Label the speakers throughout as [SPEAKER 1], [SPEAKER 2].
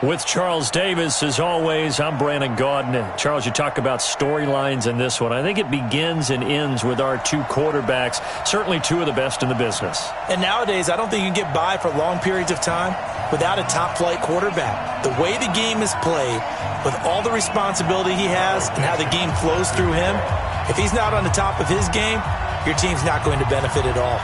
[SPEAKER 1] With Charles Davis, as always, I'm Brandon Gaudin. Charles, you talk about storylines in this one. I think it begins and ends with our two quarterbacks, certainly two of the best in the business.
[SPEAKER 2] And nowadays, I don't think you can get by for long periods of time without a top-flight quarterback. The way the game is played, with all the responsibility he has and how the game flows through him, if he's not on the top of his game, your team's not going to benefit at all.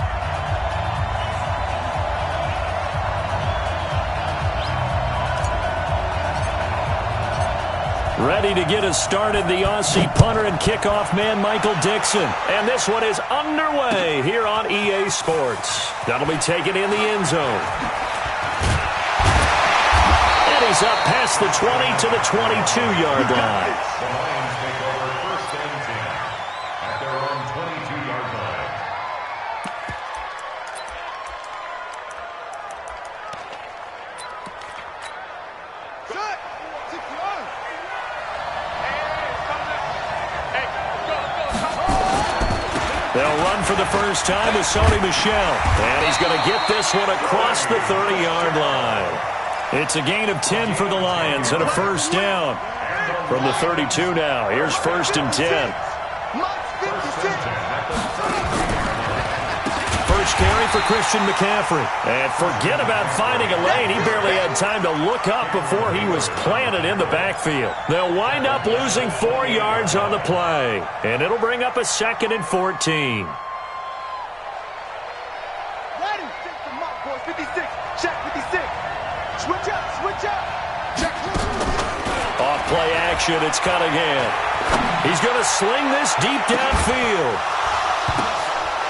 [SPEAKER 1] Ready to get us started, the Aussie punter and kickoff man, Michael Dixon. And this one is underway here on EA Sports. That'll be taken in the end zone. And he's up past the 20 to the 22-yard line.
[SPEAKER 3] The Lions take over first and 10 at their own 22-yard line.
[SPEAKER 1] They'll run for the first time with Sony Michel. And he's going to get this one across the 30-yard line. It's a gain of 10 for the Lions and a first down from the 32 now. Here's first and 10. First carry for Christian McCaffrey. And forget about finding a lane. He barely had time to look up before he was planted in the backfield. They'll wind up losing 4 yards on the play. And it'll bring up a 2nd and 14.
[SPEAKER 4] Ready, 56, check 56. Switch up. Check.
[SPEAKER 1] Off play action, it's Cunningham. He's going to sling this deep downfield.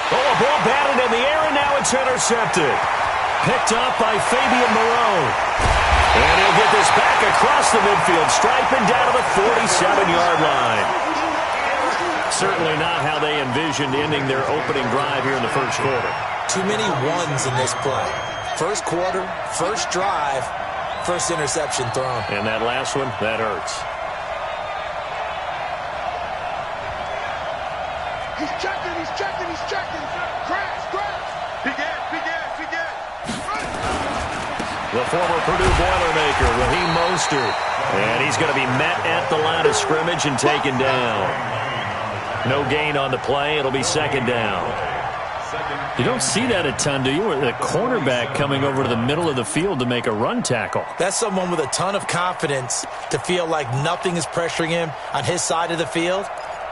[SPEAKER 1] Oh, a ball batted in the air, and now it's intercepted. Picked up by Fabian Moreau. And he'll get this back across the midfield stripe and down to the 47-yard line. Certainly not how they envisioned ending their opening drive here in the first quarter.
[SPEAKER 2] Too many ones in this play. First quarter, first drive, first interception thrown.
[SPEAKER 1] And that last one, that hurts.
[SPEAKER 4] He's checking. Crash. Begin.
[SPEAKER 1] The former Purdue Boilermaker, Raheem Mostert. And he's going to be met at the line of scrimmage and taken down. No gain on the play. It'll be second down. You don't see that a ton, do you? The cornerback coming over to the middle of the field to make a run tackle.
[SPEAKER 2] That's someone with a ton of confidence to feel like nothing is pressuring him on his side of the field.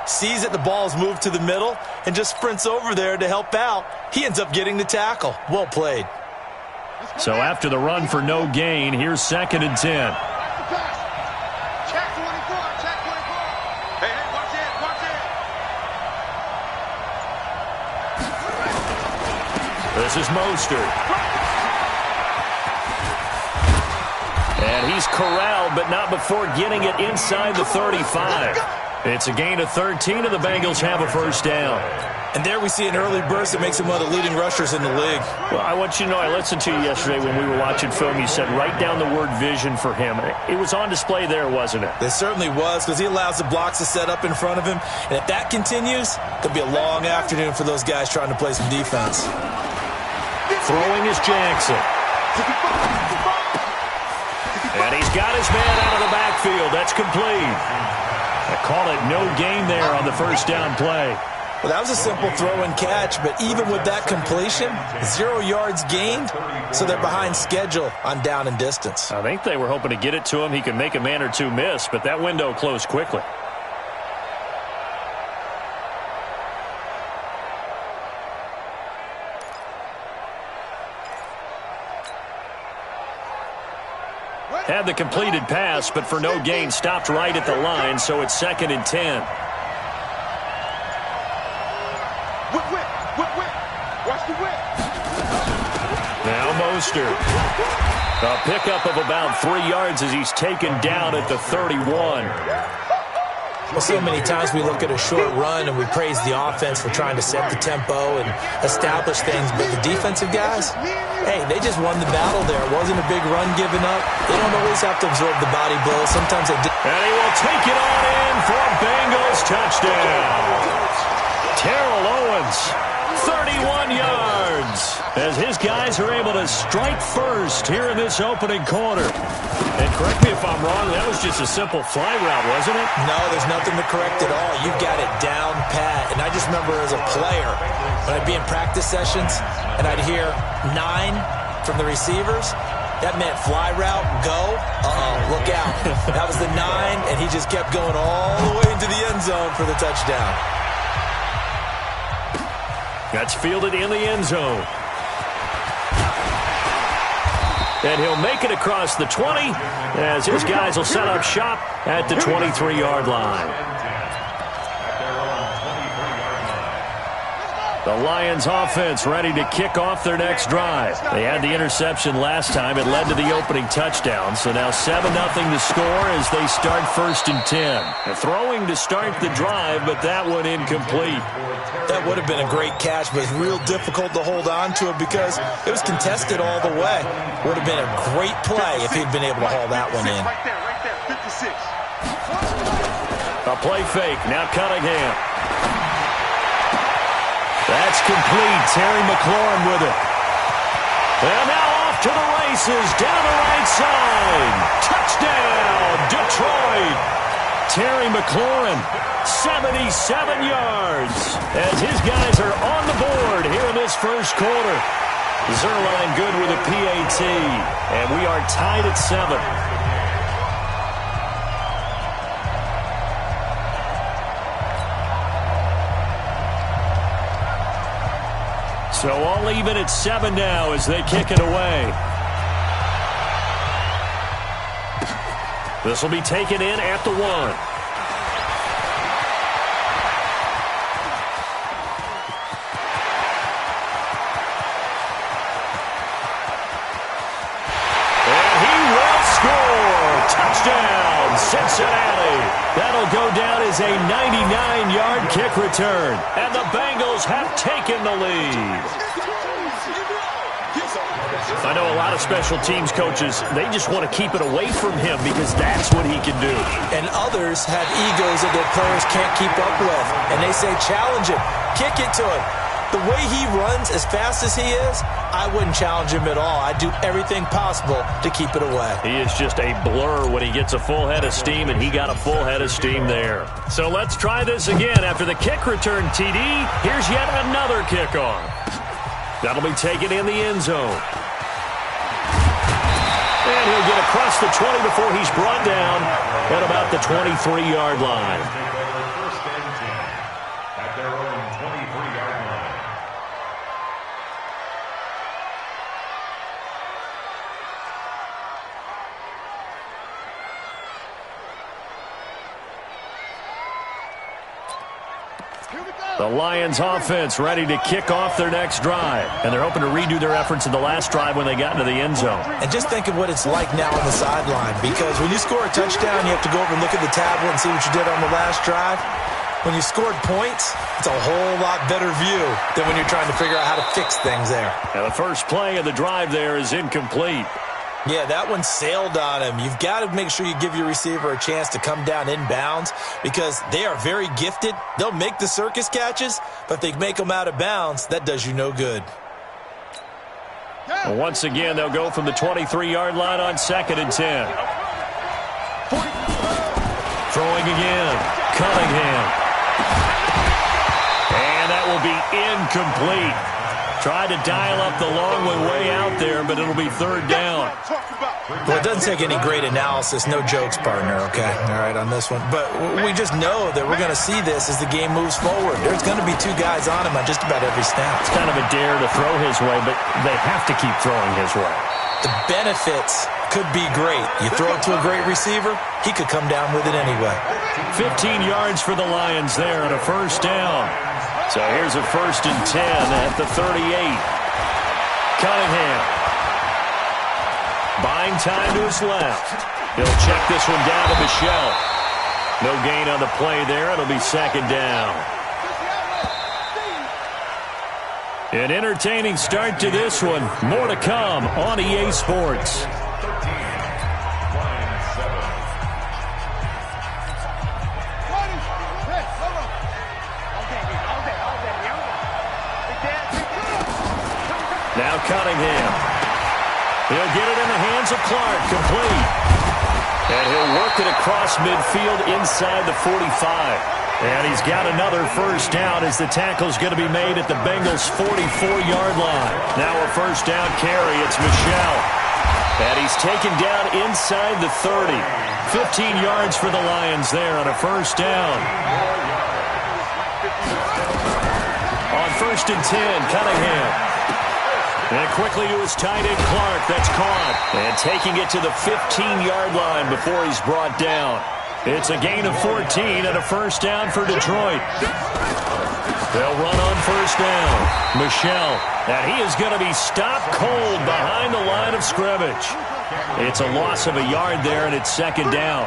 [SPEAKER 2] Sees that the ball's moved to the middle and just sprints over there to help out. He ends up getting the tackle. Well played.
[SPEAKER 1] So after the run for no gain, here's 2nd and 10.
[SPEAKER 4] Check 24. Hey, watch it.
[SPEAKER 1] This is Mostert. And he's corralled, but not before getting it inside the 35. It's a gain of 13, and the Bengals have a first down.
[SPEAKER 2] And there we see an early burst that makes him one of the leading rushers in the league.
[SPEAKER 1] Well, I want you to know, I listened to you yesterday when we were watching film. You said write down the word vision for him. It was on display there, wasn't it?
[SPEAKER 2] It certainly was, because he allows the blocks to set up in front of him. And if that continues, it'll be a long afternoon for those guys trying to play some defense.
[SPEAKER 1] Throwing is Jackson. And he's got his man out of the backfield. That's complete. I call it no gain there on the first down play.
[SPEAKER 2] Well, that was a simple throw and catch, but even with that completion, 0 yards gained, so they're behind schedule on down and distance.
[SPEAKER 1] I think they were hoping to get it to him. He could make a man or two miss, but that window closed quickly. Had the completed pass, but for no gain, stopped right at the line, so it's 2nd and 10.
[SPEAKER 4] Whip. Watch the whip.
[SPEAKER 1] Now Mostert. A pickup of about 3 yards as he's taken down at the 31.
[SPEAKER 2] Well, so many times we look at a short run and we praise the offense for trying to set the tempo and establish things, but the defensive guys, hey, they just won the battle there. It wasn't a big run given up. They don't always have to absorb the body blow. Sometimes they do.
[SPEAKER 1] And he will take it on in for a Bengals touchdown. Terrell Owens, 31 yards. as his guys are able to strike first here in this opening quarter. And correct me if I'm wrong, that was just a simple fly route, wasn't it?
[SPEAKER 2] No, there's nothing to correct at all. You've got it down pat. And I just remember as a player, when I'd be in practice sessions and I'd hear 9 from the receivers, that meant fly route, go, look out. That was the 9, and he just kept going all the way into the end zone for the touchdown.
[SPEAKER 1] That's fielded in the end zone. And he'll make it across the 20 as his guys will set up shop at the 23-yard line. The Lions offense ready to kick off their next drive. They had the interception last time. It led to the opening touchdown. So now 7-0 to score as they start 1st and 10. They're throwing to start the drive, but that one incomplete.
[SPEAKER 2] That would have been a great catch, but it's real difficult to hold on to it because it was contested all the way. Would have been a great play if he'd been able to haul that one in.
[SPEAKER 4] Right there, 56.
[SPEAKER 1] A play fake. Now Cunningham. That's complete. Terry McLaurin with it. And now off to the races. Down the right side. Touchdown, Detroit. Terry McLaurin, 77 yards. As his guys are on the board here in this first quarter. Zerline good with a PAT. And we are tied at 7. So all even at 7 now as they kick it away. This will be taken in at the 1. And he will score. Touchdown, Cincinnati. That'll go down as a 99-yard kick return. And the Bengals have taken the lead. I know a lot of special teams coaches, they just want to keep it away from him because that's what he can do.
[SPEAKER 2] And others have egos that their players can't keep up with. And they say, challenge him, kick it to him. The way he runs as fast as he is, I wouldn't challenge him at all. I'd do everything possible to keep it away.
[SPEAKER 1] He is just a blur when he gets a full head of steam, and he got a full head of steam there. So let's try this again. After the kick return, TD, here's yet another kickoff. That'll be taken in the end zone. And he'll get across the 20 before he's brought down at about the 23-yard line.
[SPEAKER 3] First and 10 at their own 23-yard line.
[SPEAKER 1] The Lions offense ready to kick off their next drive. And they're hoping to redo their efforts in the last drive when they got into the end zone.
[SPEAKER 2] And just think of what it's like now on the sideline, because when you score a touchdown, you have to go over and look at the tablet and see what you did on the last drive. When you scored points, it's a whole lot better view than when you're trying to figure out how to fix things there.
[SPEAKER 1] Now the first play of the drive there is incomplete.
[SPEAKER 2] Yeah, that one sailed on him. You've got to make sure you give your receiver a chance to come down inbounds because they are very gifted. They'll make the circus catches, but if they make them out of bounds, that does you no good.
[SPEAKER 1] Well, once again, they'll go from the 23-yard line on 2nd and 10. Throwing again. Cunningham. And that will be incomplete. Tried to dial up the long one way out there, but it'll be 3rd down.
[SPEAKER 2] Well, it doesn't take any great analysis. No jokes, partner, okay? All right, on this one. But we just know that we're going to see this as the game moves forward. There's going to be 2 guys on him on just about every snap.
[SPEAKER 1] It's kind of a dare to throw his way, but they have to keep throwing his way.
[SPEAKER 2] The benefits could be great. You throw it to a great receiver, he could come down with it anyway.
[SPEAKER 1] 15 yards for the Lions there on a 1st down. So here's a 1st and 10 at the 38. Cunningham. Buying time to his left. He'll check this one down to Michelle. No gain on the play there. It'll be 2nd down. An entertaining start to this one. More to come on EA Sports. Now Cunningham. He'll get it in the hands of Clark. Complete. And he'll work it across midfield inside the 45. And he's got another first down as the tackle's going to be made at the Bengals' 44-yard line. Now a first down carry. It's Michel. And he's taken down inside the 30. 15 yards for the Lions there on a first down. On 1st and 10, Cunningham. And quickly to his tight end, Clark. That's caught. And taking it to the 15-yard line before he's brought down. It's a gain of 14 and a first down for Detroit. They'll run on first down. Michel. And he is going to be stopped cold behind the line of scrimmage. It's a loss of a yard there, and it's second down.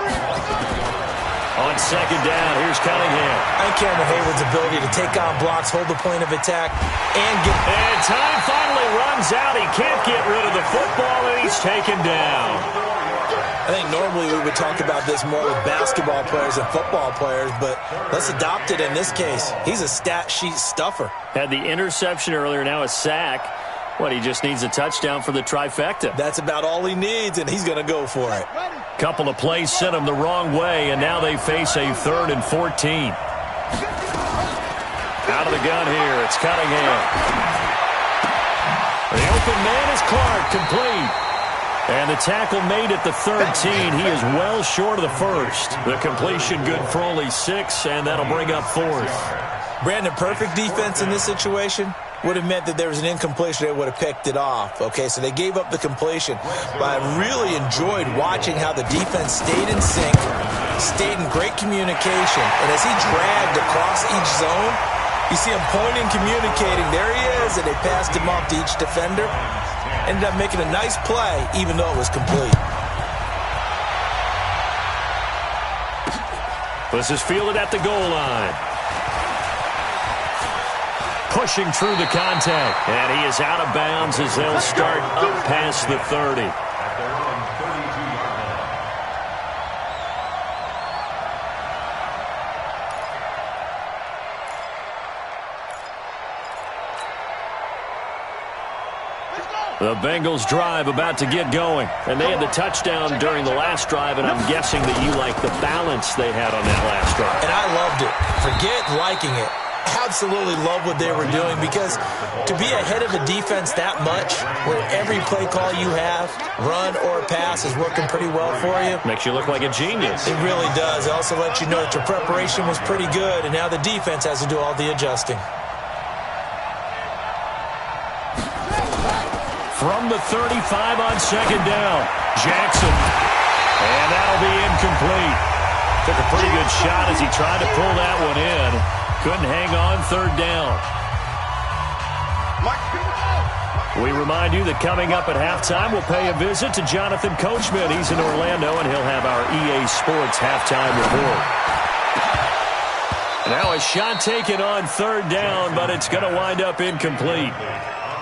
[SPEAKER 1] On second down, here's Cunningham.
[SPEAKER 2] And Cameron Hayward's ability to take on blocks, hold the point of attack, and get...
[SPEAKER 1] And time finally runs out. He can't get rid of the football, and he's taken down.
[SPEAKER 2] I think normally we would talk about this more with basketball players and football players, but let's adopt it in this case. He's a stat sheet stuffer.
[SPEAKER 1] Had the interception earlier, now a sack. What, he just needs a touchdown for the trifecta.
[SPEAKER 2] That's about all he needs, and he's going to go for it.
[SPEAKER 1] Couple of plays sent him the wrong way, and now they face a 3rd and 14. Out of the gun here, it's Cunningham. The open man is Clark, complete. And the tackle made at the 13. He is well short of the first. The completion good for only 6, and that'll bring up 4th.
[SPEAKER 2] Brandon, perfect defense in this situation would have meant that there was an incompletion. They would have picked it off. Okay, so they gave up the completion. But I really enjoyed watching how the defense stayed in sync, stayed in great communication. And as he dragged across each zone, you see him pointing, communicating. There he is, and they passed him off to each defender. Ended up making a nice play, even though it was complete.
[SPEAKER 1] This is fielded at the goal line. Pushing through the contact. And he is out of bounds as they'll start up past the 30. The Bengals drive about to get going. And they had the touchdown during the last drive, and I'm guessing that you like the balance they had on that last drive.
[SPEAKER 2] And I loved it. Forget liking it. Absolutely love what they were doing, because to be ahead of a defense that much, where every play call you have, run or pass, is working pretty well for you.
[SPEAKER 1] Makes you look like a genius.
[SPEAKER 2] It really does. It also lets you know that your preparation was pretty good, and now the defense has to do all the adjusting.
[SPEAKER 1] From the 35 on second down, Jackson. And that'll be incomplete. Took a pretty good shot as he tried to pull that one in. Couldn't hang on, third down. We remind you that coming up at halftime, we'll pay a visit to Jonathan Coachman. He's in Orlando, and he'll have our EA Sports halftime report. Now a shot taken on third down, but it's going to wind up incomplete.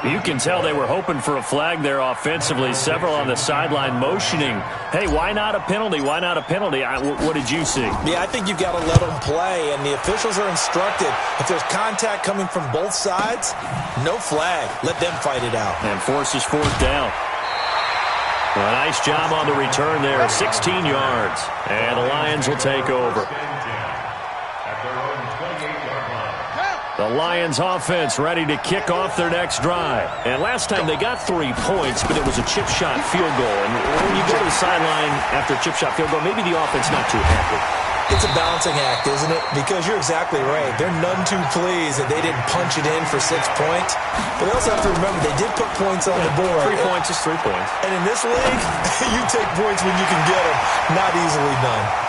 [SPEAKER 1] You can tell they were hoping for a flag there offensively. Several on the sideline motioning. Hey, why not a penalty? Why not a penalty? What did you see?
[SPEAKER 2] Yeah, I think you've got to let them play, and the officials are instructed. If there's contact coming from both sides, no flag. Let them fight it out.
[SPEAKER 1] And forces fourth down. A nice job on the return there, 16 yards. And the Lions will take over. The Lions offense ready to kick off their next drive. And last time they got 3 points, but it was a chip shot field goal. And when you go to the sideline after a chip shot field goal, maybe the offense not too happy.
[SPEAKER 2] It's a balancing act, isn't it? Because you're exactly right. They're none too pleased that they didn't punch it in for 6 points. But they also have to remember they did put points on the board.
[SPEAKER 1] 3 points is 3 points.
[SPEAKER 2] And in this league, you take points when you can get them. Not easily done.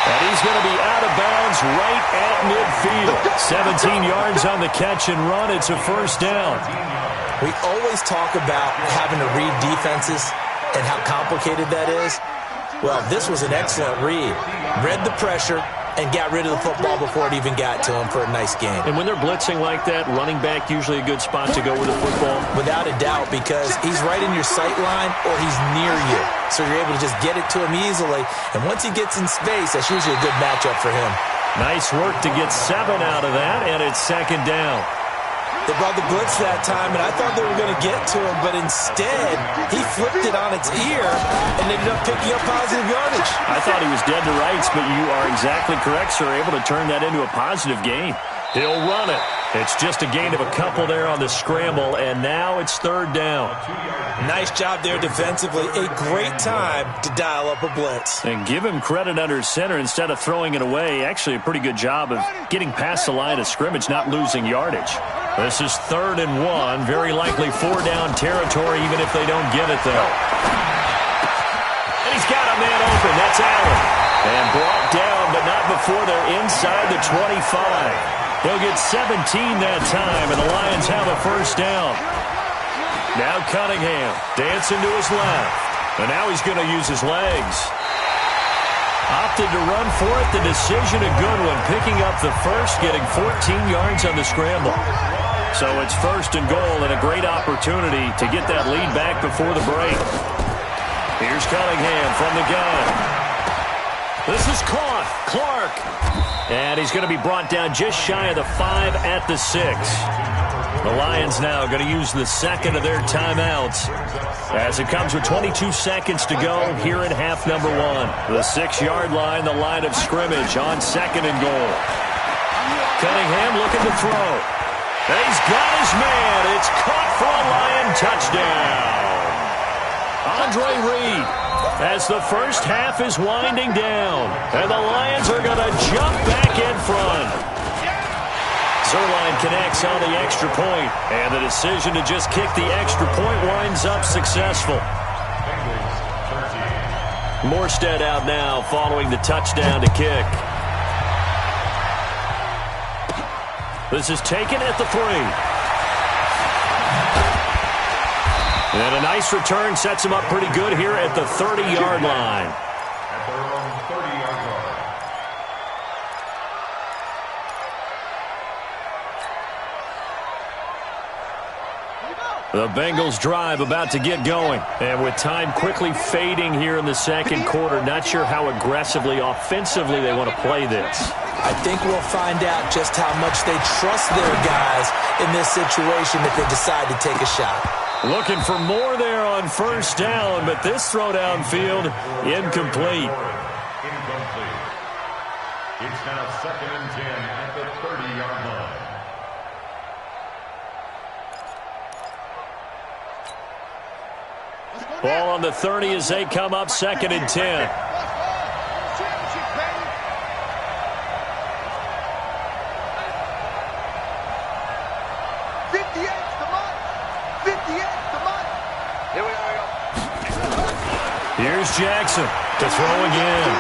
[SPEAKER 1] And he's going to be out of bounds right at midfield. 17 yards on the catch and run. It's a first down.
[SPEAKER 2] We always talk about having to read defenses and how complicated that is. Well, this was an excellent read. Read the pressure and got rid of the football before it even got to him for a nice game.
[SPEAKER 1] And when they're blitzing like that, running back usually a good spot to go with the football?
[SPEAKER 2] Without a doubt, because he's right in your sight line or he's near you. So you're able to just get it to him easily. And once he gets in space, that's usually a good matchup for him.
[SPEAKER 1] Nice work to get 7 out of that, and it's second down.
[SPEAKER 2] They brought the blitz that time, and I thought they were going to get to him, but instead, he flipped it on its ear and ended up picking up positive yardage.
[SPEAKER 1] I thought he was dead to rights, but you are exactly correct, sir. Able to turn that into a positive gain. He'll run it. It's just a gain of a couple there on the scramble, and now it's third down.
[SPEAKER 2] Nice job there defensively. A great time to dial up a blitz.
[SPEAKER 1] And give him credit under center instead of throwing it away. Actually, a pretty good job of getting past the line of scrimmage, not losing yardage. This is 3rd and 1. Very likely 4-down territory, even if they don't get it, though. And he's got a man open. That's Allen. And brought down, but not before they're inside the 25. He'll get 17 that time, and the Lions have a first down. Now Cunningham dancing to his left. And now he's going to use his legs. Opted to run for it. The decision a good one. Picking up the first, getting 14 yards on the scramble. So it's 1st and goal and a great opportunity to get that lead back before the break. Here's Cunningham from the gun. This is caught. Clark. And he's going to be brought down just shy of the 5 at the 6. The Lions now going to use the second of their timeouts as it comes with 22 seconds to go here in half number 1. The 6-yard line, the line of scrimmage on 2nd and goal. Cunningham looking to throw. And he's got his man. It's caught for a Lion touchdown. Andre Reed as the first half is winding down. And the Lions are going to jump back in front. Zerline connects on the extra point, and the decision to just kick the extra point winds up successful. Morstead out now following the touchdown to kick. This is taken at the 3. And a nice return sets him up pretty good here at the 30-yard line.
[SPEAKER 3] At their own 30-yard line.
[SPEAKER 1] The Bengals drive about to get going. And with time quickly fading here in the second quarter, not sure how aggressively, offensively they want to play this.
[SPEAKER 2] I think we'll find out just how much they trust their guys in this situation if they decide to take a shot.
[SPEAKER 1] Looking for more there on first down, but this throw downfield incomplete.
[SPEAKER 3] Incomplete. It's now 2nd and 10 at the 30-yard line.
[SPEAKER 1] Ball on the 30 as they come up 2nd and 10. Here's Jackson to throw again.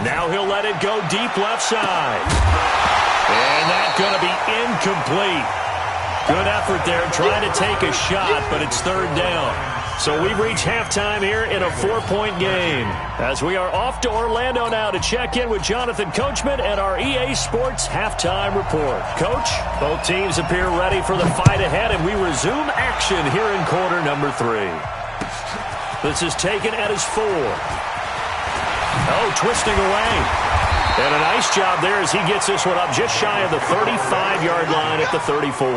[SPEAKER 1] Now he'll let it go deep left side. And that's going to be incomplete. Good effort there trying to take a shot, but it's 3rd down. So we've reached halftime here in a 4-point game as we are off to Orlando now to check in with Jonathan Coachman and our EA Sports halftime report. Coach, both teams appear ready for the fight ahead, and we resume action here in quarter number 3. This is taken at his 4. Oh, twisting away. And a nice job there as he gets this one up just shy of the 35-yard line at the 34.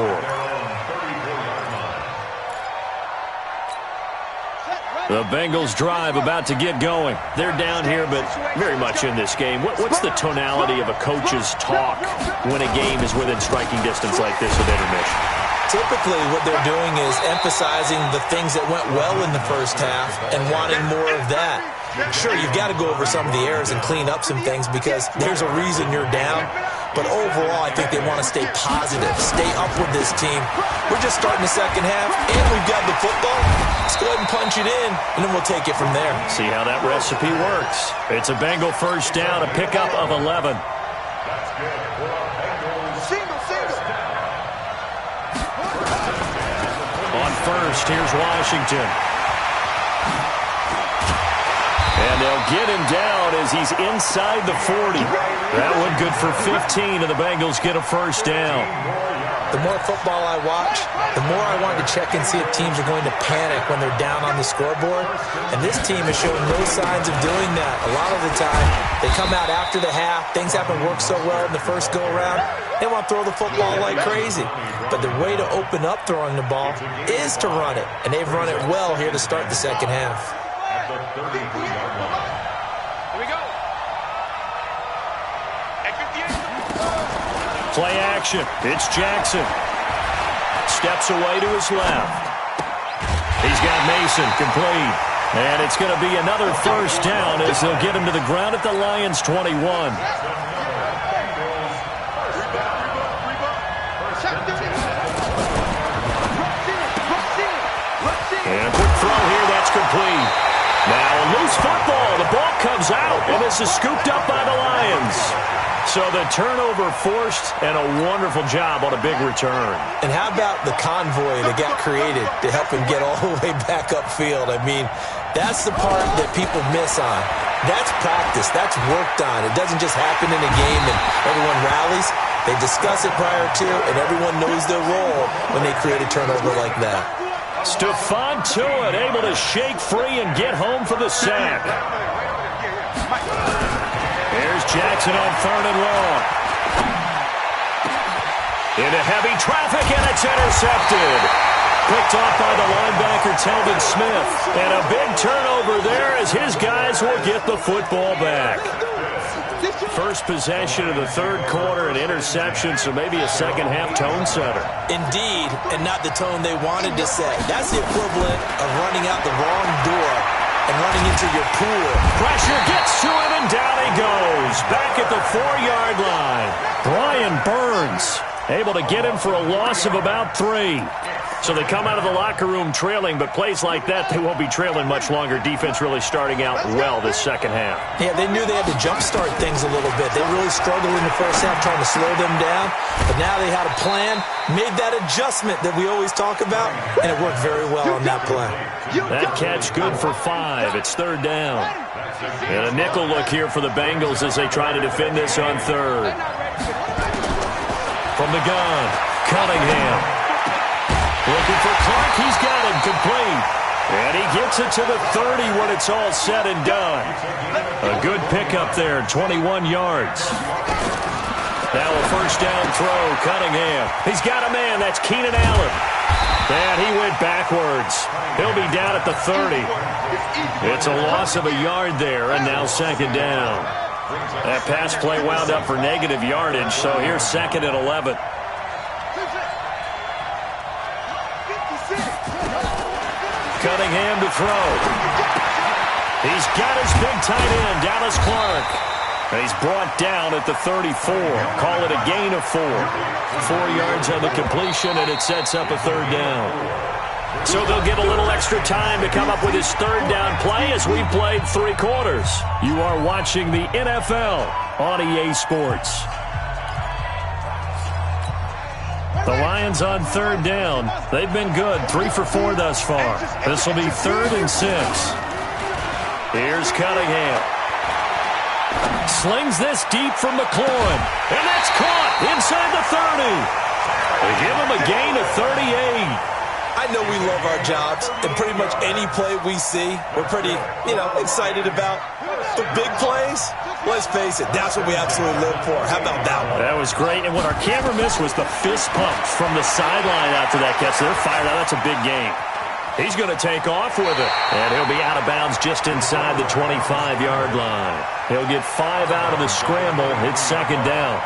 [SPEAKER 1] The Bengals drive about to get going. They're down here, but very much in this game. What's the tonality of a coach's talk when a game is within striking distance like this with intermission?
[SPEAKER 2] Typically, what they're doing is emphasizing the things that went well in the first half and wanting more of that. Sure, you've got to go over some of the errors and clean up some things because there's a reason you're down. But overall, I think they want to stay positive, stay up with this team. We're just starting the second half, and we've got the football. Let's go ahead and punch it in, and then we'll take it from there.
[SPEAKER 1] See how that recipe works. It's a Bengal first down, a pickup of 11.
[SPEAKER 3] That's good for a Bengals.
[SPEAKER 4] Single.
[SPEAKER 1] On first, here's Washington. And they'll get him down as he's inside the 40. That one good for 15, and the Bengals get a first down.
[SPEAKER 2] the more football I watch, the more I want to check and see if teams are going to panic when they're down on the scoreboard. And this team has shown no signs of doing that. A lot of the time, they come out after the half. Things haven't worked so well in the first go-around. They want to throw the football like crazy. But the way to open up throwing the ball is to run it. And they've run it well here to start the second half.
[SPEAKER 4] Here we go.
[SPEAKER 1] Play action. It's Jackson. Steps away to his left. He's got Mason complete. And it's going to be another first down as they'll get him to the ground at the Lions' 21. And a quick throw here, that's complete. Now a loose football. The ball comes out, and this is scooped up by the Lions. So the turnover forced, and a wonderful job on a big return.
[SPEAKER 2] And how about the convoy that got created to help him get all the way back upfield? I mean, that's the part that people miss on. That's practice. That's worked on. It doesn't just happen in a game and everyone rallies. They discuss it prior to, and everyone knows their role when they create a turnover like that.
[SPEAKER 1] Stephon Tuitt able to shake free and get home for the sack. Here's Jackson on 3rd and long. Into heavy traffic, and it's intercepted. Picked off by the linebacker, Telvin Smith. And a big turnover there as his guys will get the football back. First possession of the third quarter, an interception, so maybe a second-half tone setter.
[SPEAKER 2] Indeed, and not the tone they wanted to set. That's the equivalent of running out the wrong door and running into your pool.
[SPEAKER 1] Pressure gets to him, and down he goes. Back at the 4-yard line. Brian Burns able to get him for a loss of about 3. So they come out of the locker room trailing, but plays like that, they won't be trailing much longer. Defense really starting out well this second half.
[SPEAKER 2] Yeah, they knew they had to jumpstart things a little bit. They really struggled in the first half trying to slow them down, but now they had a plan, made that adjustment that we always talk about, and it worked very well on that play.
[SPEAKER 1] That catch good for 5. It's 3rd down. And a nickel look here for the Bengals as they try to defend this on 3rd. From the gun, Cunningham. Looking for Clark. He's got him complete. And he gets it to the 30 when it's all said and done. A good pickup there, 21 yards. Now a first down throw, Cunningham. He's got a man. That's Keenan Allen. And he went backwards. He'll be down at the 30. It's a loss of a yard there, and now 2nd down. That pass play wound up for negative yardage, so here's 2nd and 11. Cunningham to throw. He's got his big tight end, Dallas Clark. And he's brought down at the 34. Call it a gain of 4. 4 yards on the completion, and it sets up a 3rd down. So they'll get a little extra time to come up with his 3rd down play as we've played 3 quarters. You are watching the NFL on EA Sports. The Lions on 3rd down. They've been good, 3 for 4 thus far. This will be 3rd and 6. Here's Cunningham. Slings this deep from McLaurin. And that's caught inside the 30. They give him a gain of 38.
[SPEAKER 2] I know we love our jobs, and pretty much any play we see, we're pretty, excited about. The big plays, let's face it, that's what we absolutely live for. How about that one?
[SPEAKER 1] That was great, and what our camera missed was the fist pump from the sideline after that catch. They're fired out. That's a big game. He's going to take off with it, and he'll be out of bounds just inside the 25-yard line. He'll get 5 out of the scramble. It's 2nd down.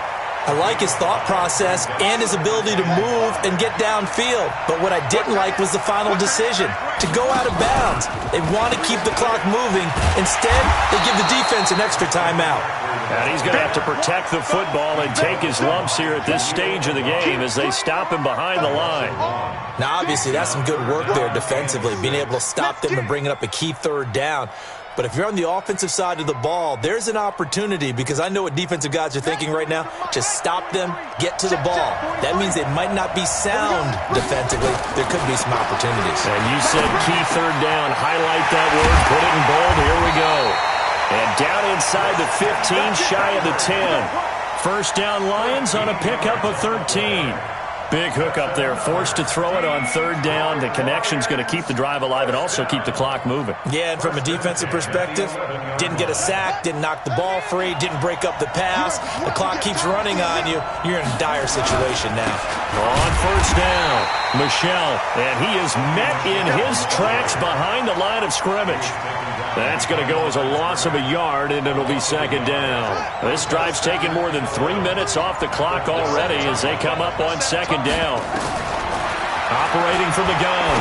[SPEAKER 2] I like his thought process and his ability to move and get downfield. But what I didn't like was the final decision, to go out of bounds. They want to keep the clock moving. Instead, they give the defense an extra timeout.
[SPEAKER 1] And he's going to have to protect the football and take his lumps here at this stage of the game as they stop him behind the line.
[SPEAKER 2] Now, obviously, that's some good work there defensively, being able to stop them and bringing up a key 3rd down. But if you're on the offensive side of the ball, there's an opportunity, because I know what defensive guys are thinking right now. Just stop them, get to the ball. That means they might not be sound defensively. There could be some opportunities.
[SPEAKER 1] And you said key 3rd down. Highlight that word. Put it in bold. Here we go. And down inside the 15, shy of the 10. First down Lions on a pickup of 13. Big hook up there, forced to throw it on third down. The connection's going to keep the drive alive and also keep the clock moving.
[SPEAKER 2] Yeah, and from a defensive perspective, didn't get a sack, didn't knock the ball free, didn't break up the pass. The clock keeps running on you. You're in a dire situation now.
[SPEAKER 1] On first down, Michel, and he is met in his tracks behind the line of scrimmage. That's going to go as a loss of a yard, and it'll be second down. This drive's taken more than 3 minutes off the clock already as they come up on second down. Operating from the gun,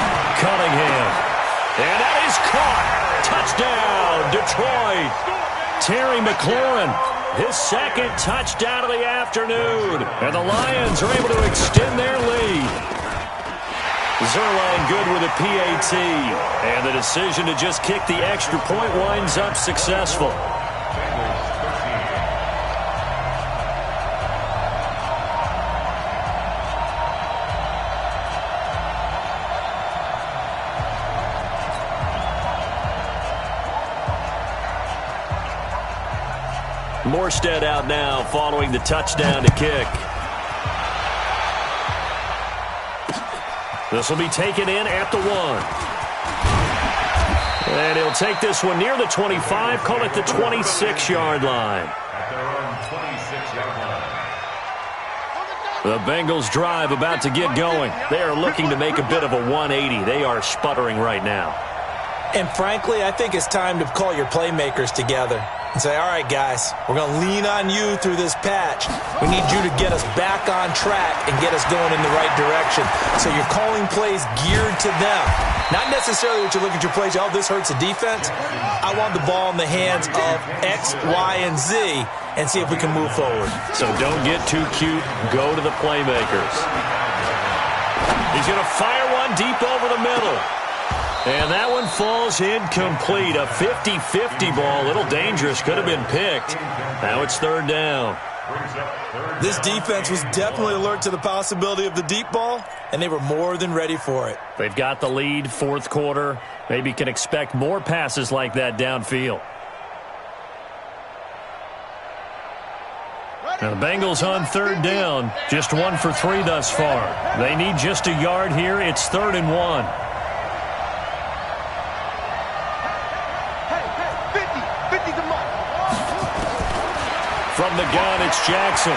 [SPEAKER 1] Cunningham. And that is caught. Touchdown, Detroit. Terry McLaurin, his second touchdown of the afternoon. And the Lions are able to extend their lead. Zerline good with a PAT. And the decision to just kick the extra point winds up successful. Morstead out now following the touchdown to kick. This will be taken in at the 1. And he'll take this one near the 25, call it the 26-yard line. The Bengals drive about to get going. They are looking to make a bit of a 180. They are sputtering right now.
[SPEAKER 2] And frankly, I think it's time to call your playmakers together and say, all right, guys, we're going to lean on you through this patch. We need you to get us back on track and get us going in the right direction. So you're calling plays geared to them. Not necessarily what you look at your plays, oh, this hurts the defense. I want the ball in the hands of X, Y, and Z and see if we can move forward.
[SPEAKER 1] So don't get too cute. Go to the playmakers. He's going to fire one deep over the middle. And that one falls incomplete. A 50-50 ball. A little dangerous. Could have been picked. Now it's third down.
[SPEAKER 2] This defense was definitely alert to the possibility of the deep ball, and they were more than ready for it.
[SPEAKER 1] They've got the lead, fourth quarter. Maybe can expect more passes like that downfield. Now the Bengals on third down. Just 1 for 3 thus far. They need just a yard here. It's 3rd and 1. From the gun, it's Jackson.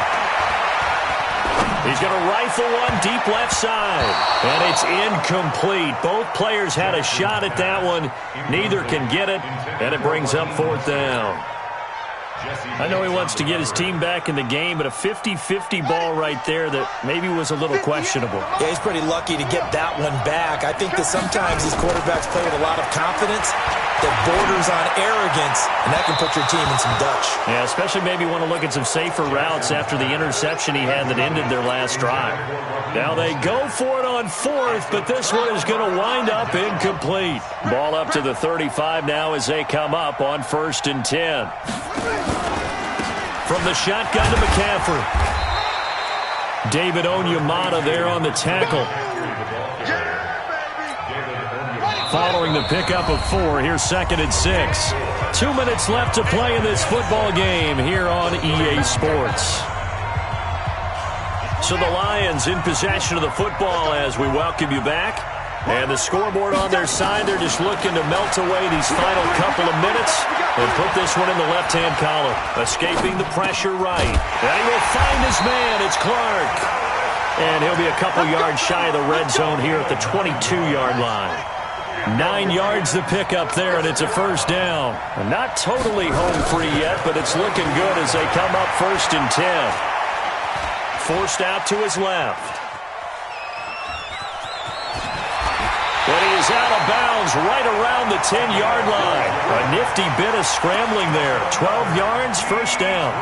[SPEAKER 1] He's going to rifle one deep left side. And it's incomplete. Both players had a shot at that one. Neither can get it. And it brings up 4th down. I know he wants to get his team back in the game, but a 50-50 ball right there that maybe was a little questionable.
[SPEAKER 2] Yeah, he's pretty lucky to get that one back. I think that sometimes these quarterbacks play with a lot of confidence that borders on arrogance, and that can put your team in some Dutch.
[SPEAKER 1] Yeah, especially maybe want to look at some safer routes after the interception he had that ended their last drive. Now they go for it on 4th, but this one is going to wind up incomplete. Ball up to the 35 now as they come up on 1st and 10. From the shotgun to McCaffrey. David Onyemata there on the tackle. Following the pickup of 4, here's 2nd and 6. 2 minutes left to play in this football game here on EA Sports. So the Lions in possession of the football as we welcome you back. And the scoreboard on their side, they're just looking to melt away these final couple of minutes and put this one in the left-hand column. Escaping the pressure right. And he will find his man. It's Clark. And he'll be a couple yards shy of the red zone here at the 22-yard line. 9 yards to pick up there, and it's a 1st down. And not totally home free yet, but it's looking good as they come up 1st and 10. Forced out to his left. But he is out of bounds right around the 10-yard line. A nifty bit of scrambling there. 12 yards, 1st down.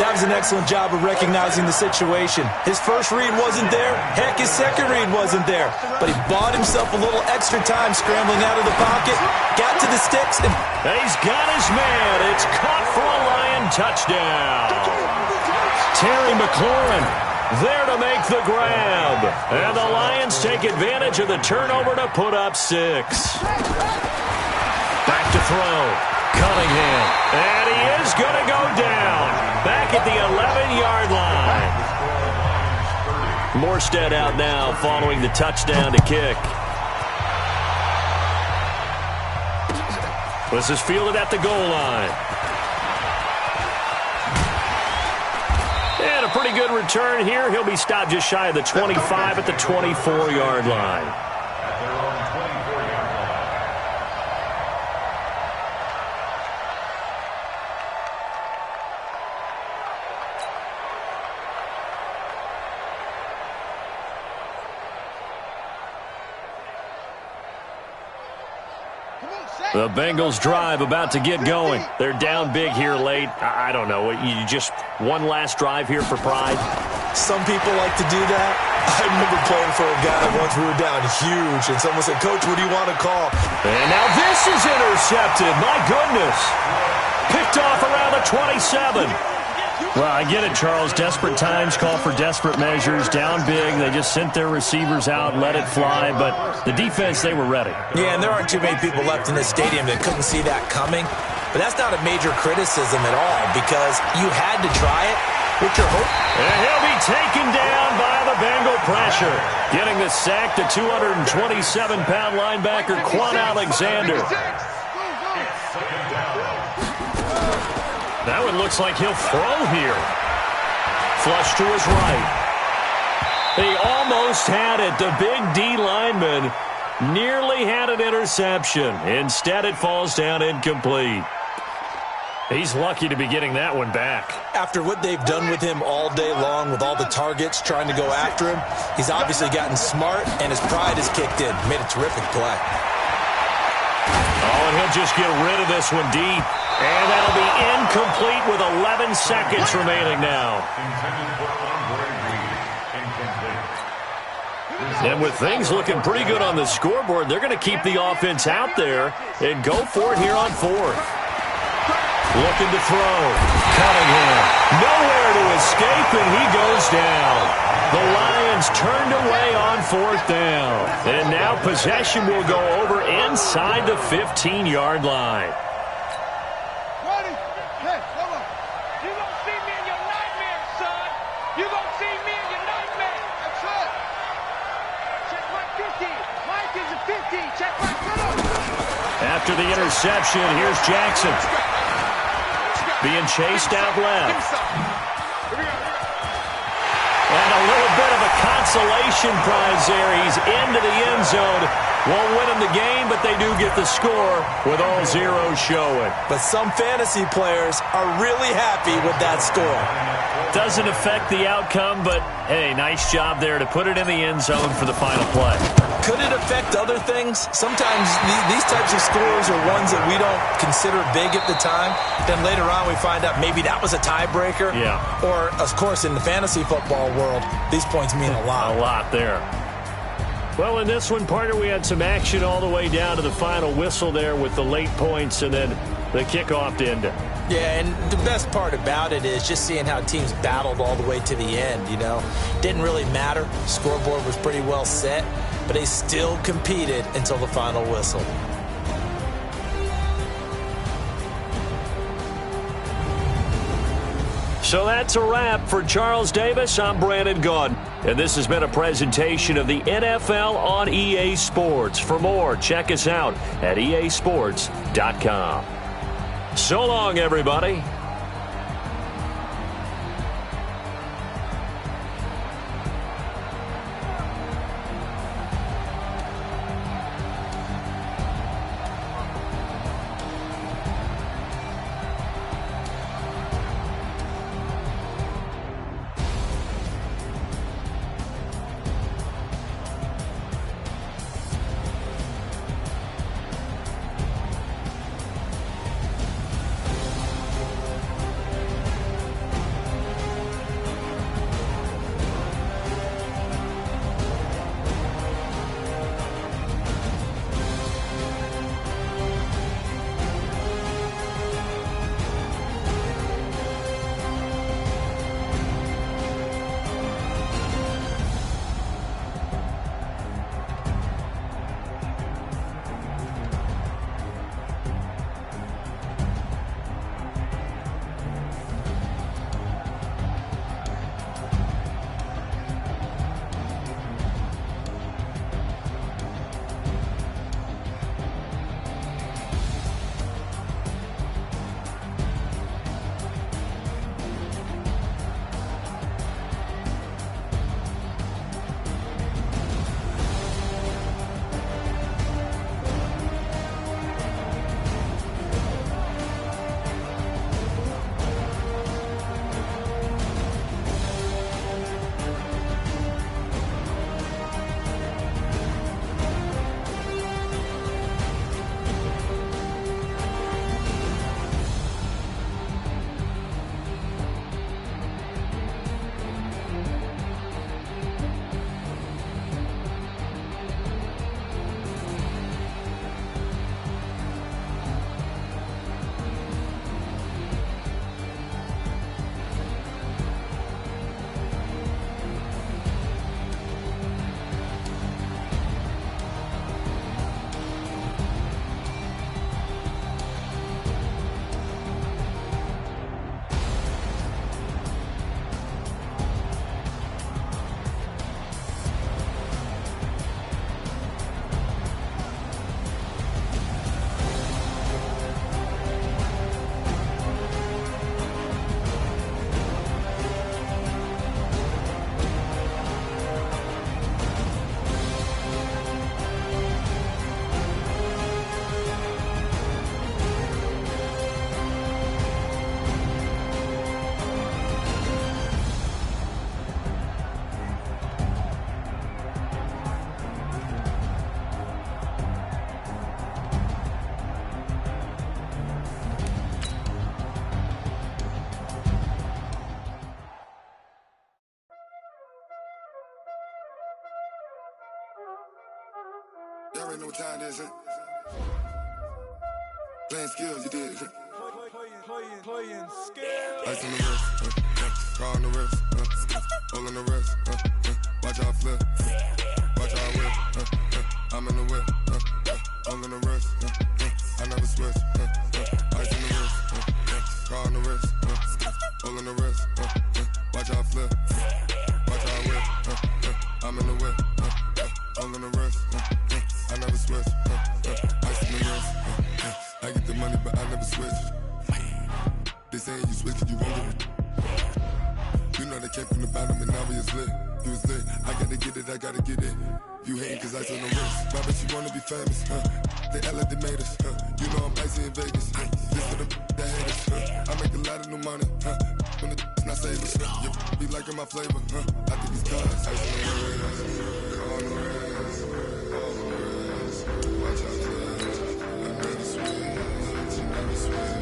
[SPEAKER 2] That was an excellent job of recognizing the situation. His first read wasn't there. Heck, his second read wasn't there. But he bought himself a little extra time scrambling out of the pocket, got to the sticks, and
[SPEAKER 1] he's got his man. It's caught for a Lion touchdown. Terry McLaurin there to make the grab. And the Lions take advantage of the turnover to put up 6. Back to throw. Cunningham. And he is going to go down. Back at the 11-yard line. Morstead out now following the touchdown to kick. This is fielded at the goal line. And a pretty good return here. He'll be stopped just shy of the 25 at the 24-yard line.
[SPEAKER 3] At their own 24-yard line.
[SPEAKER 1] The Bengals drive about to get going. They're down big here late. I don't know. You just one last drive here for pride?
[SPEAKER 2] Some people like to do that. I remember playing for a guy once we were down huge, and someone said, "Coach, what do you want to call?"
[SPEAKER 1] And now this is intercepted. My goodness. Picked off around the 27. Well, I get it, Charles. Desperate times call for desperate measures. Down big. They just sent their receivers out, let it fly. But the defense, they were ready.
[SPEAKER 2] Yeah, and there aren't too many people left in this stadium that couldn't see that coming. But that's not a major criticism at all because you had to try it. What's your hope?
[SPEAKER 1] And he'll be taken down by the Bengal pressure. Getting the sack to 227-pound linebacker Quan Alexander. That one looks like he'll throw here. Flush to his right. He almost had it. The big D lineman nearly had an interception. Instead, it falls down incomplete. He's lucky to be getting that one back.
[SPEAKER 2] After what they've done with him all day long with all the targets trying to go after him, he's obviously gotten smart, and his pride has kicked in. Made a terrific play.
[SPEAKER 1] Oh, and he'll just get rid of this one deep. And that'll be incomplete with 11 seconds remaining now. And with things looking pretty good on the scoreboard, they're going to keep the offense out there and go for it here on fourth. Looking to throw. Cunningham. Nowhere to escape, and he goes down. The Lions turned away on fourth down. And now possession will go over inside the 15-yard line. After the interception, here's Jackson. Being chased out left. And a little bit of a consolation prize there. He's into the end zone. Won't win him the game, but they do get the score with all zeros showing.
[SPEAKER 2] But some fantasy players are really happy with that score.
[SPEAKER 1] Doesn't affect the outcome, but, hey, nice job there to put it in the end zone for the final play.
[SPEAKER 2] Could it affect other things? Sometimes these types of scores are ones that we don't consider big at the time. Then later on we find out maybe that was a tiebreaker.
[SPEAKER 1] Yeah.
[SPEAKER 2] Or, of course, in the fantasy football world, these points mean a lot.
[SPEAKER 1] A lot there. Well, in this one, partner, we had some action all the way down to the final whistle there with the late points and then the kickoff to end it.
[SPEAKER 2] Yeah, and the best part about it is just seeing how teams battled all the way to the end, you know. Didn't really matter. Scoreboard was pretty well set, but they still competed until the final whistle.
[SPEAKER 1] So that's a wrap for Charles Davis. I'm Brandon Gaudin, and this has been a presentation of the NFL on EA Sports. For more, check us out at easports.com. So long, everybody.
[SPEAKER 5] Y'all already know what time it is, huh? Playing skills, you did.
[SPEAKER 6] Playing skills.
[SPEAKER 5] Ice on the wrist, car on the wrist, hole in the wrist, watch out flip, watch out whip, I'm in the whip, hole in the wrist, I never switch, ice on the wrist, car on the wrist, hole in the wrist, watch out flip, watch out whip, I'm in the whip, hole in the wrist, I never switch, ice on the wrist, I get the money but I never switch. They saying you switch it, you won't get it. You know they came from the bottom and now we is lit. You was lit, I gotta get it, I gotta get it. You hating cause ice on the wrist. Why bet you wanna be famous, They act like they made us, You know I'm icy in Vegas, This for the that hate us, I make a lot of new money, When the not savers, You be liking my flavor, I think it's cause ice on the wrist, on the wrist, on the wrist. Watch out for that, I never switch, you never switch.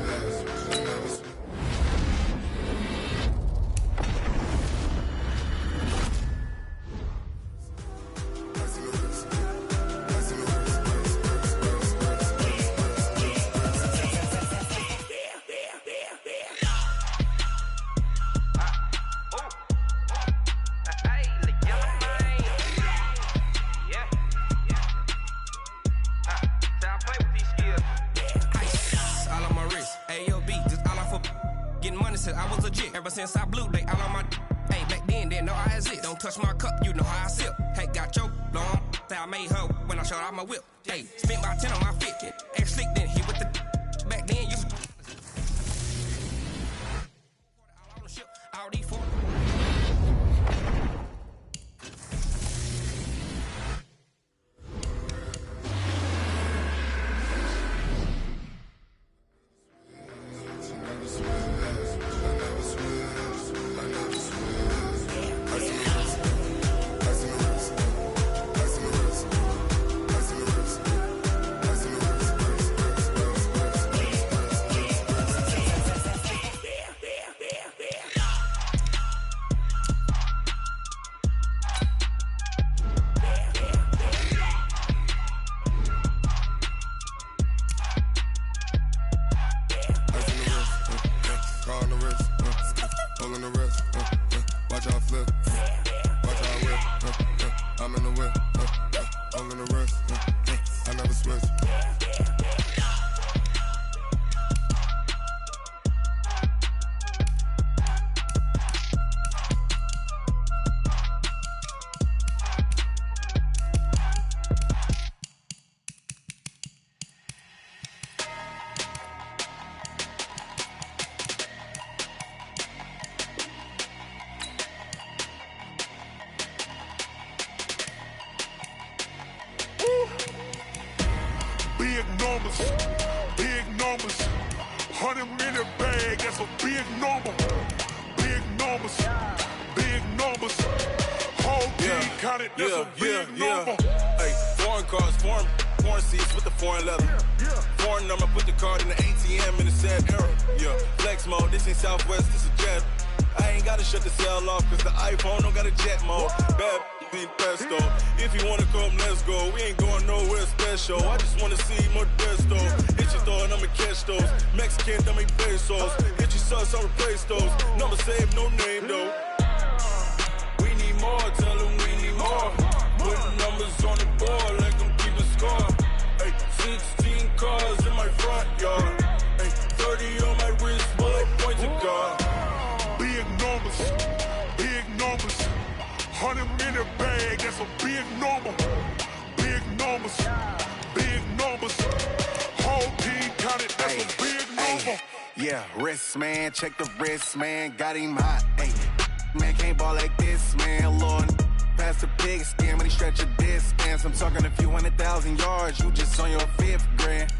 [SPEAKER 7] Ever since I blew, they all on my hey, back then, didn't know I exist. Don't touch my cup, you know how I sip. Hey, got your long, say I made her when I showed out my whip. Hey, spent about 10 on my fit. Ex slick, then he with the back then, you all on the ship, all these four.
[SPEAKER 8] Big numbers, 100-minute bag, that's a big number. Big numbers, whole team counted, that's a big number.
[SPEAKER 9] Hey, foreign cars, foreign seats with the foreign leather. Foreign number, put the card in the ATM in the sad era. Yeah, flex mode, this ain't Southwest, this is jet. I ain't gotta shut the cell off, cause the iPhone don't got a jet mode. Bad be pesto. If you wanna come, let's go. We ain't going nowhere special. I just wanna see more Modesto. Hit your throw and I'ma catch those. Mexican, dummy pesos. Hit your sus, I'll replace those. Number saved, no name though. We need more, tell them we need more. Put numbers on the board, let them keep a score. Hey, 16 cars in my front yard. Hey, 30 on my wrist, bullet point to God.
[SPEAKER 8] Big numbers, 100-minute bag, that's a big number. Big numbers, whole team counted, that's a big number.
[SPEAKER 10] Yeah, wrist man, check the wrist man, got him hot. Ay, man can't ball like this, man. Lord, past the pig skin when he stretch a disc. I'm talking a few 100,000 yards, you just on your 5th grand.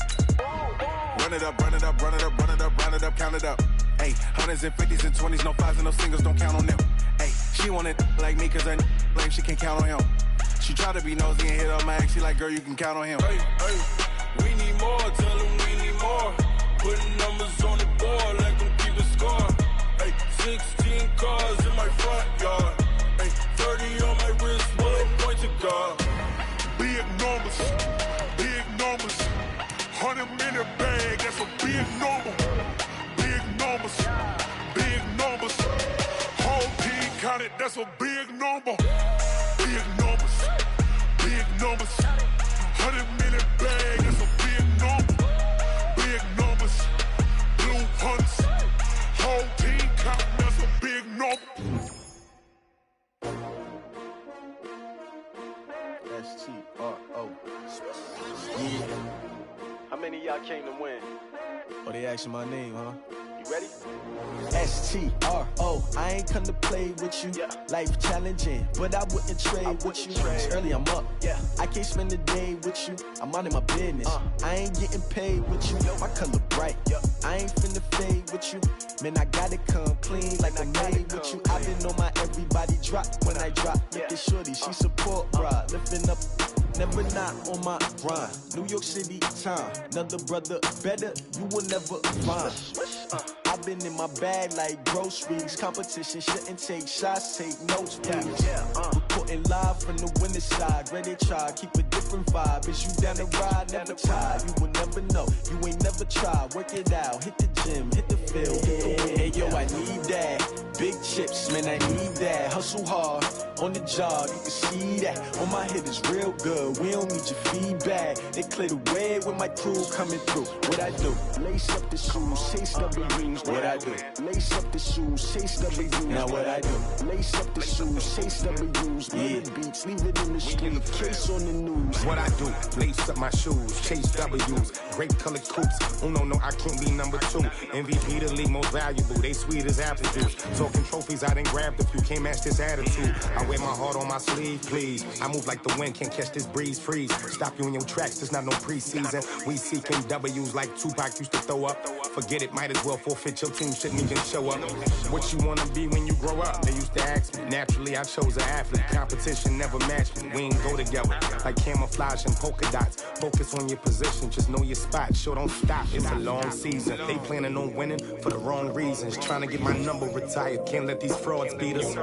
[SPEAKER 10] Run it up, count it up. Ayy, 100s and 50s and 20s, no 5s and no singles, don't count on them. Ayy, she want it like me cause her lame, she can't count on him. She try to be nosy and hit up my ex, she like, girl, you can count on him.
[SPEAKER 9] Hey, we need more, tell them we need more. Putting numbers on the board, let them keep a score. Hey, 16 cars in my front yard. Hey, 30 on my wrist, bullet point to God.
[SPEAKER 8] that's a big number. Big numbers, big numbers. 100 million bag, that's a big number. Big numbers, blue hunts. Whole team count, that's a big number.
[SPEAKER 10] S-T-R-O. Yeah.
[SPEAKER 11] How many of y'all came to win?
[SPEAKER 10] Oh, they asking my name, huh?
[SPEAKER 11] You ready?
[SPEAKER 10] S-T-R-O. I ain't come to play with you.
[SPEAKER 11] Yeah.
[SPEAKER 10] Life challenging, but I wouldn't trade with you. It's early, I'm up.
[SPEAKER 11] Yeah.
[SPEAKER 10] I can't spend the day with you. I'm out in my business. I ain't getting paid with you. My color bright. I ain't finna fade with you. Man, I gotta come clean like I made with you. I've been on my everybody drop when I drop. Look at shorty, she support, bruh. Lifting up, never not on my grind. New York City time, another brother better, you will never find. I've been in my bag like groceries. Competition shouldn't take shots, take notes, please. Reporting live from the winning side. Ready to try, keep a different vibe. Is you down the ride, never tired. You will never know, you ain't never tried. Work it out, hit the gym, hit the field, hit the wind. Hey yo, I need that. Big chips, man, I need that. Hustle hard, on the job, you can see that. On my hit is real good, we don't need your feedback. They clear the way with my crew coming through. What I do? Lace up the shoes, chase W's. What I do? Lace up the shoes, chase W's. Now what I do? Lace up the shoes, chase W's. Yeah, beats, leave it in the street, case on the news.
[SPEAKER 12] What I do? Lace up my shoes, chase W's. Great colored coops. Oh no, I can't be number 2. MVP the league most valuable. They sweet as apple juice. Talking trophies, I done grabbed a few. Can't match this attitude. I wear my heart on my sleeve, please. I move like the wind, can't catch this breeze, freeze. Stop you in your tracks, there's not no preseason. We seeking W's like Tupac used to throw up. Forget it, might as well forfeit. Your team shouldn't even show up. What you wanna be when you grow up? They used to ask me. Naturally, I chose an athlete. Competition never matched me. We ain't go together like camouflage and polka dots. Focus on your position, just know your spot. Sure, don't stop. It's a long season. They planning on winning for the wrong reasons. Trying to get my number retired. Can't let these frauds beat us.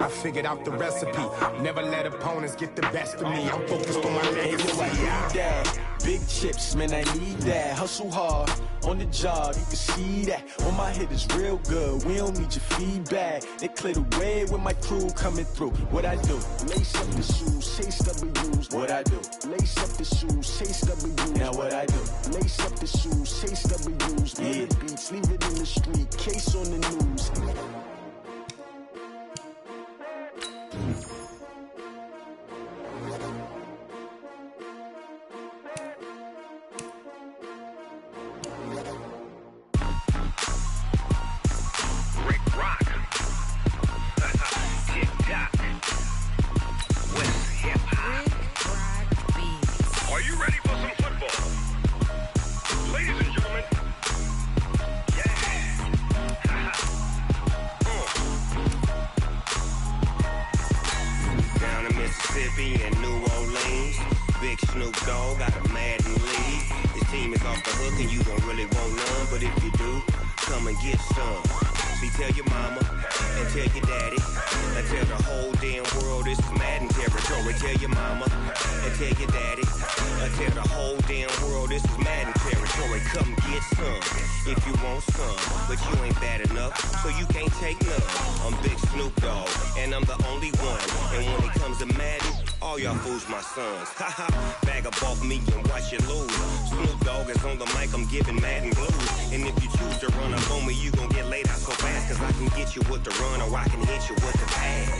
[SPEAKER 12] I figured out the recipe. Never let opponents get the best of me. I'm focused on my legacy.
[SPEAKER 10] I need that. Big chips, man, I need that. Hustle hard, on the job, you can see that. On my hit is real good, we don't need your feedback. They clear the way with my crew coming through. What I do? Lace up the shoes, chase W's. What I do? Lace up the shoes, chase W's. Now what I do? Lace up the shoes, chase W's. Yeah, beats, leave it in the street, case on the news.
[SPEAKER 13] Bag up off me and watch you lose. Snoop Dogg is on the mic, I'm giving Madden blues. And if you choose to run up on me, you gon' get laid out so fast. Cause I can get you with the run or I can hit you with the pass.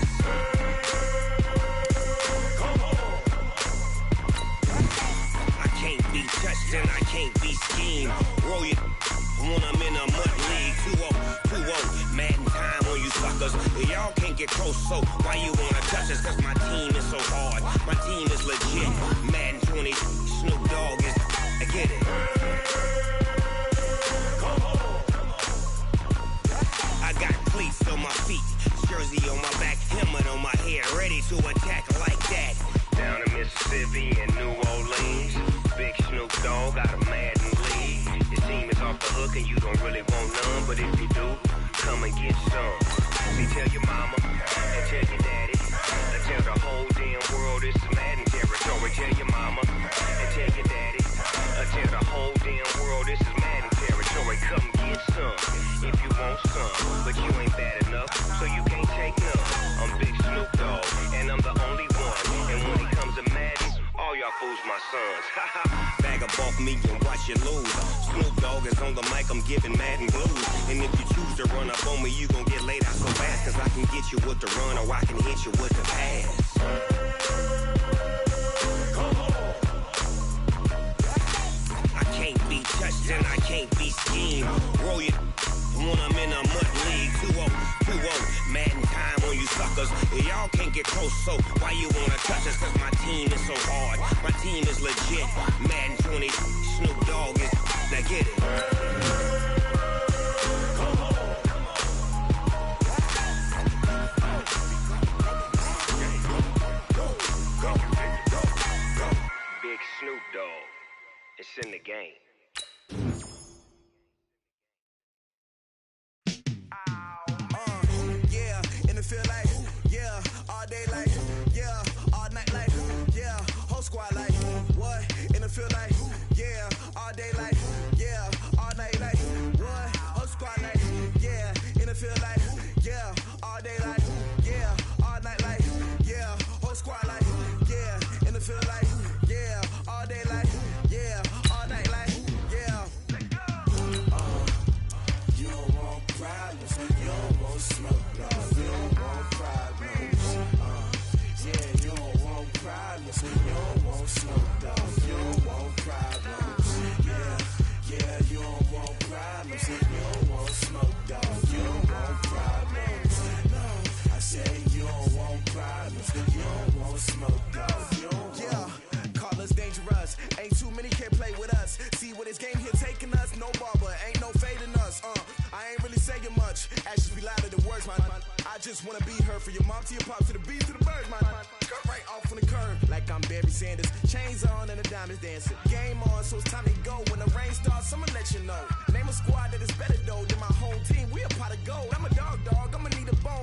[SPEAKER 13] I can't be touched and I can't be schemed. Roll you when I'm in a mud league. 2-0, Madden time on you suckers. Y'all can't get close, so why you wanna touch us? Cause my team is so hard, my team is legit. Madden 20, Snoop Dogg is, I get it. I got cleats on my feet, jersey on my back, helmet on my head, ready to attack like that. Down in Mississippi and New Orleans, big Snoop Dogg got a Madden league. Your team is off the hook and you don't really want none, but if you do, come and get some. See, tell your mama and tell your daddy, and tell the whole damn world this is Madden territory. Tell your mama and tell your daddy, and tell the whole damn world this is Madden territory. Come get some if you want some, but you ain't bad enough, so you can't take none. I'm big sons. Bag up off me and watch you lose. Snoop Dogg is on the mic, I'm giving Madden blues. And if you choose to run up on me, you gon' get laid out so fast. Cause I can get you with the run or I can hit you with the pass. I can't be touched and I can't be schemed. Roll you when I'm in a mud league. 2-0, Madden time on you suckers. Y'all can't get close, so why you wanna touch us? Cause my team is so hard. My team is legit. Madden 20, Snoop Dogg is. Now get it. Big Snoop Dogg. It's in the game.
[SPEAKER 14] Yeah, and it feel like, yeah, all day like, yeah, all night like, yeah, whole squad like, what? And it feel like, yeah, all day like, yeah, all night like, what? Whole squad like, yeah, and it feel like, yeah, all day like, yeah, all night like, yeah, whole squad like, yeah, and it feel like, yeah, all day like, yeah, all night like, yeah. You don't want problems, you don't want smoke, dog. You don't want problems. Yeah, you don't want problems, you don't want smoke, dog. You don't want problems. Yeah, you don't want problems, you don't want smoke, dog. You don't want problems. No, I say you don't want problems, you don't want smoke, dog. You don't want. Call us dangerous. Ain't too many can play with us. See what this game here taking us. No barber, ain't no fading us. I ain't really saying much. Actions be louder than words, man. I just wanna be heard from your mom to your pop to the beat to the birds, man. Cut right off on the curb like I'm Barry Sanders. Chains on and the diamonds dancing. Game on, so it's time to go. When the rain starts, I'ma let you know. Name a squad that is better though than my home team. We a pot of gold. I'm a dog. I'ma need a bone.